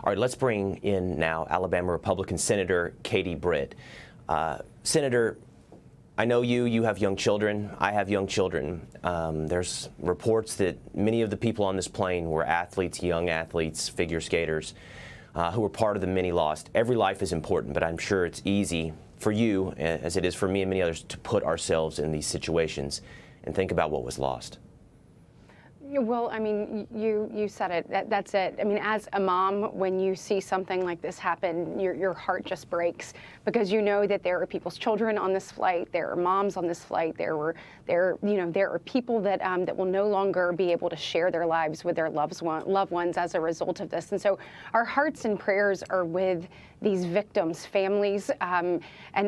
All right, let's bring in now Alabama Republican Senator Katie Britt. Senator, I know you have young children. I have young children. There's reports that many of the people on this plane were athletes, young athletes, figure skaters, who were part of the many lost. Every life is important, but I'm sure it's easy for you, as it is for me and many others, to put ourselves in these situations and think about what was lost. Well, I mean, you said it. That's it. I mean, as a mom, when you see something like this happen, your heart just breaks, because you know that there are people's children on this flight, there are moms on this flight, there are people that will no longer be able to share their lives with their loved ones as a result of this. And so our hearts and prayers are with these victims' families. And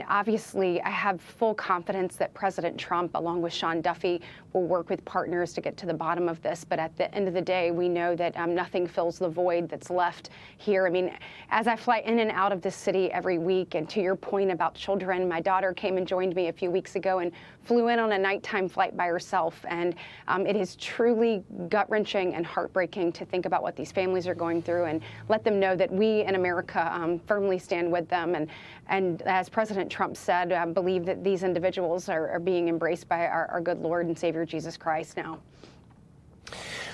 obviously, I have full confidence that President Trump, along with Sean Duffy, will work with partners to get to the bottom of this. But at the end of the day, we know that nothing fills the void that's left here. I mean, as I fly in and out of this city every week, and to your point about children, my daughter came and joined me a few weeks ago and flew in on a nighttime flight by herself. And it is truly gut-wrenching and heartbreaking to think about what these families are going through, and let them know that we in America firmly stand with them. And as President Trump said, I believe that these individuals are being embraced by our good Lord and Savior Jesus Christ now.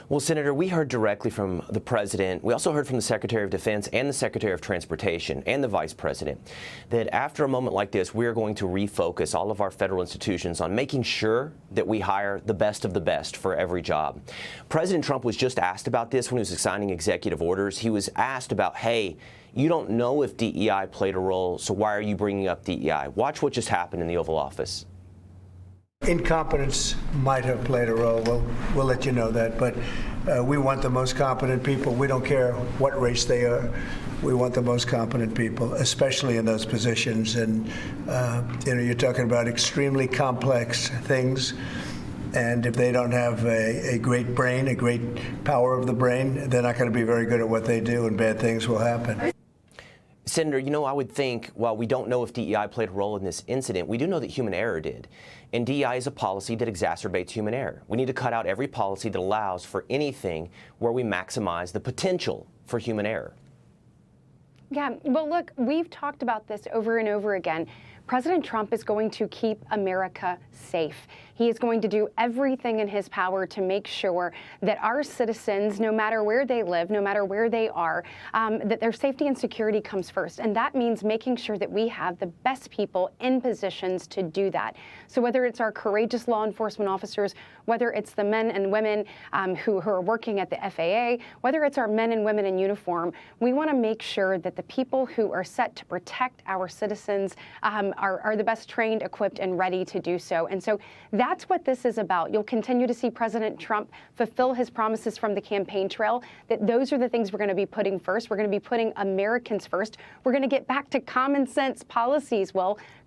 Well, Senator, we heard directly from the President. We also heard from the Secretary of Defense and the Secretary of Transportation and the Vice President that after a moment like this, we're going to refocus all of our federal institutions on making sure that we hire the best of the best for every job. President Trump was just asked about this when he was signing executive orders. He was asked about, hey, you don't know if DEI played a role, so why are you bringing up DEI? Watch what just happened in the Oval Office. Incompetence might have played a role. We'll let you know that. But we want the most competent people. We don't care what race they are. We want the most competent people, especially in those positions. And you're talking about extremely complex things. And if they don't have a great brain, a great power of the brain, they're not going to be very good at what they do, and bad things will happen. Senator, I would think, while we don't know if DEI played a role in this incident, we do know that human error did. And DEI is a policy that exacerbates human error. We need to cut out every policy that allows for anything where we maximize the potential for human error. Yeah, well, look, we've talked about this over and over again. President Trump is going to keep America safe. He is going to do everything in his power to make sure that our citizens, no matter where they live, no matter where they are, that their safety and security comes first. And that means making sure that we have the best people in positions to do that. So whether it's our courageous law enforcement officers, whether it's the men and women who are working at the FAA, whether it's our men and women in uniform, we want to make sure that the people who are set to protect our citizens are the best trained, equipped, and ready to do so. And so that's what this is about. You'll continue to see President Trump fulfill his promises from the campaign trail, that those are the things we're going to be putting first. We're going to be putting Americans first. We're going to get back to common sense policies,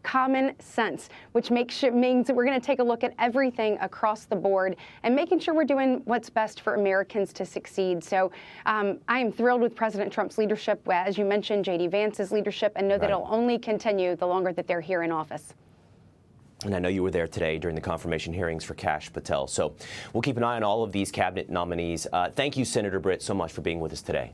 common sense, which means that we're going to take a look at everything across the board and making sure we're doing what's best for Americans to succeed. So I am thrilled with President Trump's leadership, as you mentioned, J.D. Vance's leadership, and know that it'll only continue the longer that they're here in office. And I know you were there today during the confirmation hearings for Kash Patel. So we'll keep an eye on all of these cabinet nominees. Thank you, Senator Britt, so much for being with us today.